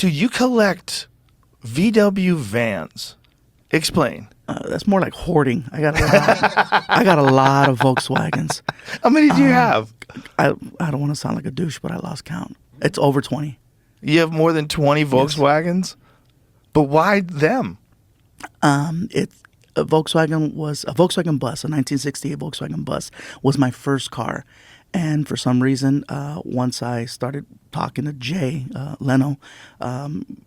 Dude, you collect VW vans. Explain. That's more like hoarding. I got a lot of Volkswagens. How many do you have? I don't want to sound like a douche, but I lost count. It's over 20. You have more than 20 Volkswagens? But why them? It's a Volkswagen bus, a 1968 Volkswagen bus was my first car. And for some reason, once I started talking to Jay, Leno,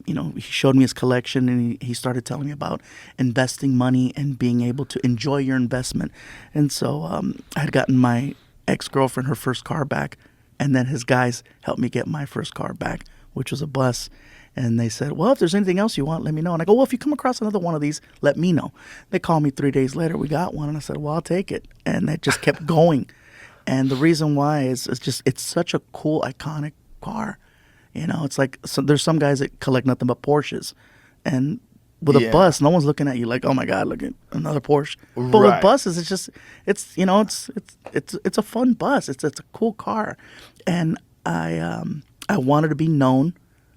he showed me his collection, and he started telling me about investing money and being able to enjoy your investment. And so I had gotten my ex-girlfriend her first car back, and then his guys helped me get my first car back, which was a bus. And they said, well, if there's anything else you want, let me know. And I go, well, if you come across another one of these, let me know. They called me 3 days later. We got one. And I said, well, I'll take it. And it just kept going. And the reason why is it's such a cool, iconic car. It's like there's some guys that collect nothing but Porsches. And with a bus, no one's looking at you like, oh, my God, look at another Porsche. But with buses, it's a fun bus. It's a cool car. And I wanted to be known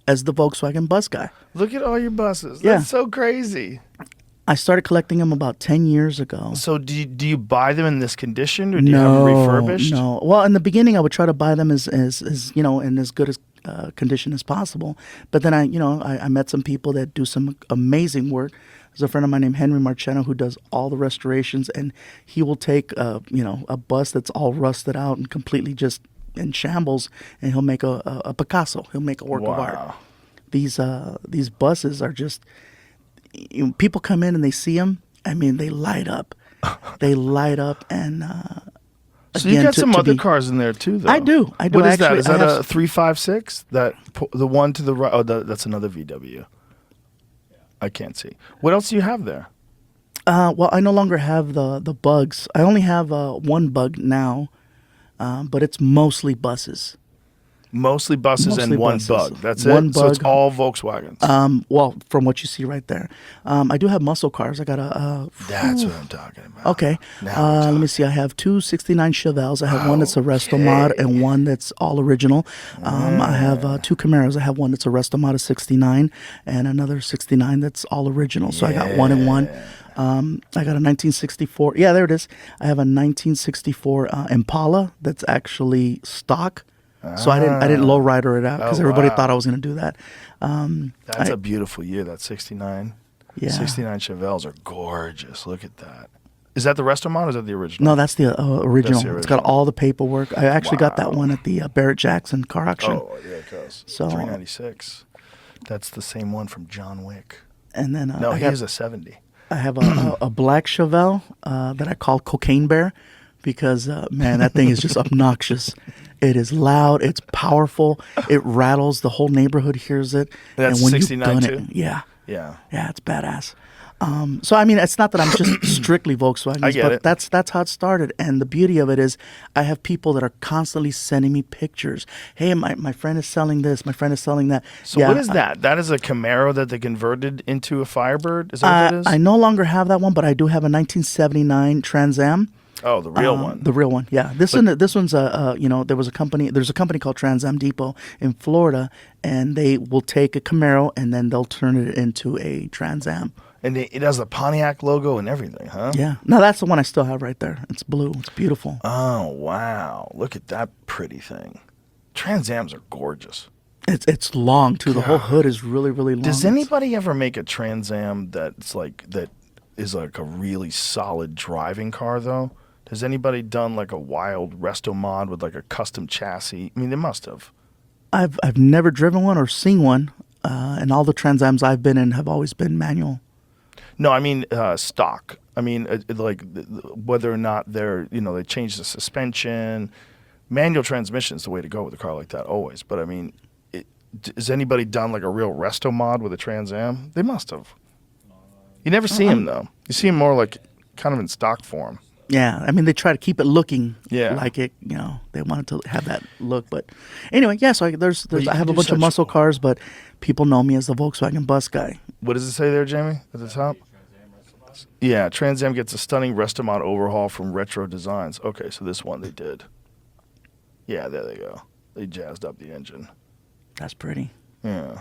as the Volkswagen bus guy. Look at all your buses. That's so crazy. I started collecting them about 10 years ago. So do you buy them in this condition, or do you have them refurbished? No. Well, in the beginning, I would try to buy them as in as good as condition as possible. But then I met some people that do some amazing work. There's a friend of mine named Henry Marcheno who does all the restorations, and he will take a bus that's all rusted out and completely just in shambles, and he'll make a Picasso. He'll make a work of art. These buses are just, people come in and they see them. I mean, they light up. They light up, and so you got some other cars in there too, though. I do. What is that? Is that a 356? The one to the right? Oh, that's another VW. I can't see. What else do you have there? Well, I no longer have the bugs. I only have one bug now. But it's mostly buses. Mostly buses and one bug. That's one it? Bug. So it's all Volkswagens. Well, from what you see right there. I do have muscle cars. I got a... That's what I'm talking about. Okay. Let me see. I have two 69 Chevelles. I have one that's a Resto Mod and one that's all original. I have two Camaros. I have one that's a Resto Mod of 69 and another 69 that's all original. So I got one and one. I got a 1964. Yeah, there it is. I have a 1964 Impala that's actually stock. So I didn't lowrider it out because everybody thought I was going to do that. That's a beautiful year. That 69. Yeah. 69 Chevelles are gorgeous. Look at that. Is that the Resto Mod or is that the original? No, that's the original. It's got all the paperwork. I actually got that one at the Barrett Jackson car auction. Oh, yeah, it goes. So, 396. That's the same one from John Wick. And then no, he has a 70. I have a black Chevelle that I call Cocaine Bear because, man, that thing is just obnoxious. It is loud. It's powerful. It rattles. The whole neighborhood hears it. That's and when 69 too? Yeah. Yeah. Yeah, it's badass. So, I mean, it's not that I'm just strictly Volkswagens, I get but it. that's how it started. And the beauty of it is I have people that are constantly sending me pictures. Hey, my friend is selling this. My friend is selling that. So what is that? That is a Camaro that they converted into a Firebird? Is that what it is? I no longer have that one, but I do have a 1979 Trans Am. Oh, the real one. The real one, yeah. This one's there's a company called Trans Am Depot in Florida, and they will take a Camaro and then they'll turn it into a Trans Am. And it has the Pontiac logo and everything, huh? Yeah. No, that's the one I still have right there. It's blue. It's beautiful. Oh, wow. Look at that pretty thing. Trans Ams are gorgeous. It's long, too. The whole hood is really, really long. Does anybody ever make a Trans Am that is like a really solid driving car, though? Has anybody done like a wild Resto Mod with like a custom chassis? I mean, they must have. I've never driven one or seen one, and all the Trans Ams I've been in have always been manual. No, I mean stock. I mean, whether or not they change the suspension. Manual transmission is the way to go with a car like that always. But I mean, has anybody done like a real Resto Mod with a Trans Am? They must have. You never see them though. You see them more like kind of in stock form. Yeah, I mean, they try to keep it looking like it, they wanted to have that look. But anyway, yeah, so I have a bunch of muscle cars, but people know me as the Volkswagen bus guy. What does it say there, Jamie, at the top? Yeah, Trans Am gets a stunning Resto Mod overhaul from Retro Designs. Okay, so this one they did. Yeah, there they go. They jazzed up the engine. That's pretty. Yeah.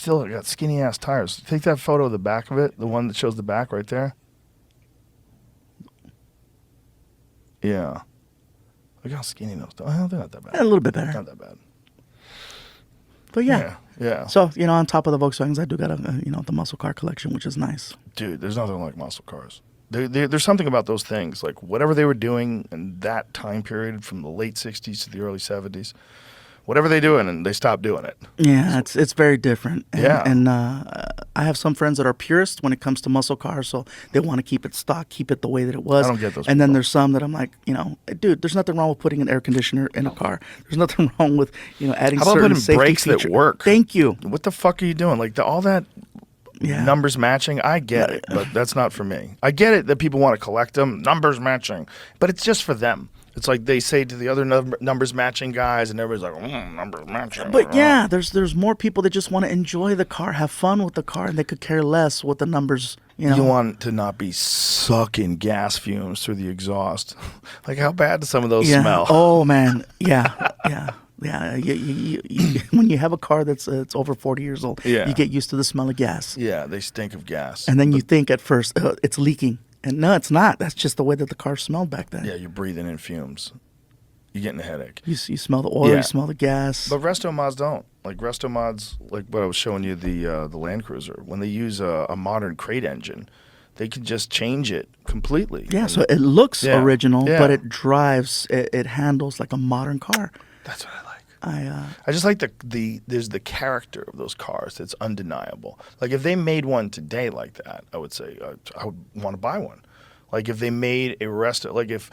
still got skinny ass tires. Take that photo of the back of it, the one that shows the back right there. Yeah. Look how skinny those. Oh, they're not that bad. A little bit better. Not that bad. But Yeah. So, on top of the Volkswagens, I do got the muscle car collection, which is nice. Dude, there's nothing like muscle cars. There's something about those things, like whatever they were doing in that time period from the late 60s to the early 70s, whatever they're doing, and they stopped doing it. Yeah, it's very different. And, Yeah. And I have some friends that are purists when it comes to muscle cars, so they want to keep it stock, keep it the way that it was. I don't get those And then people. there's some that I'm like, dude, there's nothing wrong with putting an air conditioner in a car. There's nothing wrong with, adding How about certain putting safety brakes that feature. work? Thank you. What the fuck are you doing? Like all that Yeah. numbers matching, I get it, but that's not for me. I get it that people want to collect them, numbers matching, but it's just for them. It's like they say to the other numbers matching guys, and everybody's like, numbers matching. But yeah, there's more people that just want to enjoy the car, have fun with the car, and they could care less what the numbers, You want to not be sucking gas fumes through the exhaust. Like how bad do some of those smell? Oh man, yeah. You, when you have a car that's it's over 40 years old, Yeah. you get used to the smell of gas, Yeah, they stink of gas. and then you think at first it's leaking, and no, it's not. That's just the way that the car smelled back then. Yeah, you're breathing in fumes. You're getting a headache. You smell the oil, Yeah. you smell the gas. But resto mods don't. Like resto mods, like what I was showing you, the Land Cruiser, when they use a modern crate engine, they can just change it completely. Yeah, And so it looks Yeah. original, Yeah. but it drives, it handles like a modern car. that's what I like. I I just like there's the character of those cars that's undeniable. Like if they made one today like that, I would say I would want to buy one. Like if they made a resto, like if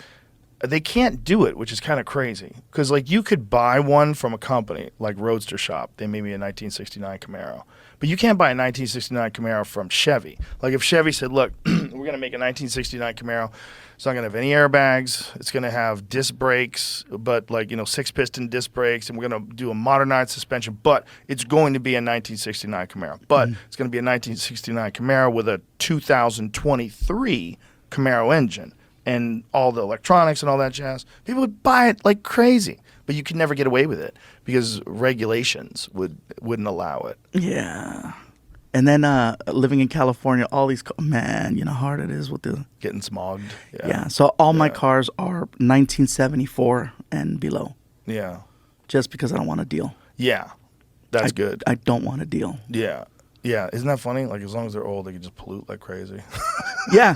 they can't do it, which is kind of crazy, because like you could buy one from a company like Roadster Shop. They made me a 1969 Camaro, but you can't buy a 1969 Camaro from Chevy. Like if Chevy said, "Look, we're gonna make a 1969 Camaro. It's not gonna have any airbags. It's gonna have disc brakes, but like 6-piston disc brakes, and we're gonna do a modernized suspension. But it's going to be a 1969 Camaro. But it's gonna be a 1969 Camaro with a 2023 Camaro engine." And all the electronics and all that jazz, people would buy it like crazy. But you could never get away with it because regulations wouldn't allow it. Yeah. And then living in California, all these, man, how hard it is with the... Getting smogged. Yeah, so all my Yeah. cars are 1974 and below, Yeah. just because I don't want a deal. Yeah. That's good. I don't want a deal. Yeah. Yeah. Isn't that funny? Like as long as they're old, they can just pollute like crazy. Yeah,